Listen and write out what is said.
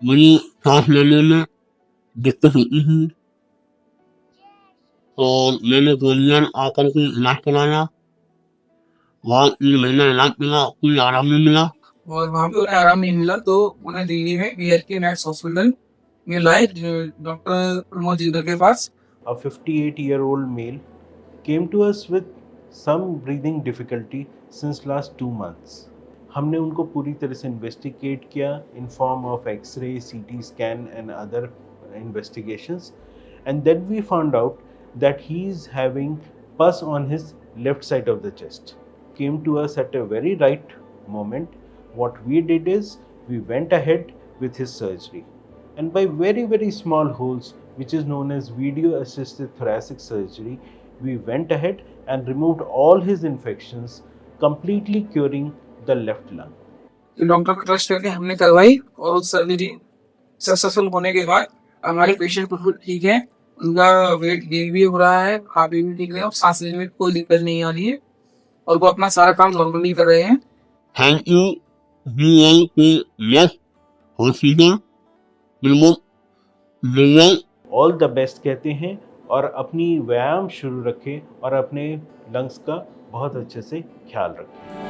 मुझे सांस लेने में दिक्कत होती थी, तो मैंने गोलियां आकर के इलाज कराया। वहाँ 3 महीना इलाज मिला, कोई आराम नहीं मिला। और वहाँ पे उन्हें आराम नहीं मिला तो उन्हें दिल्ली में BLK-Max हॉस्पिटल में लाए डॉक्टर प्रमोद जिंदल के पास। A 58-year-old male came to us with some breathing difficulty since last 2 months. हमने उनको पूरी तरह से इन्वेस्टिगेट किया in form of x ray, CT scan and other investigations, and then we found out that he is having pus on his left side of the chest. Came to us at a very right moment. What we did is we went ahead with his surgery, and by very small holes, which is known as video assisted thoracic surgery, we went ahead and removed all his infections, completely curing the left lung. Doctor का trust करके हमने करवाई और surgery successful होने के बाद हमारे patient बिल्कुल ठीक है। उनका वेट गेन भी हो रहा है, खाने भी ठीक है और सांस लेने में कोई दिक्कत नहीं आ रही है और वो अपना सारा काम नॉर्मली कर रहे हैं। Thank you BLK-Max hospital Pramod Jindal. All the best कहते हैं और अपनी व्यायाम शुरू रखें और अपने लंग्स का बहुत अच्छे से ख्याल रखें।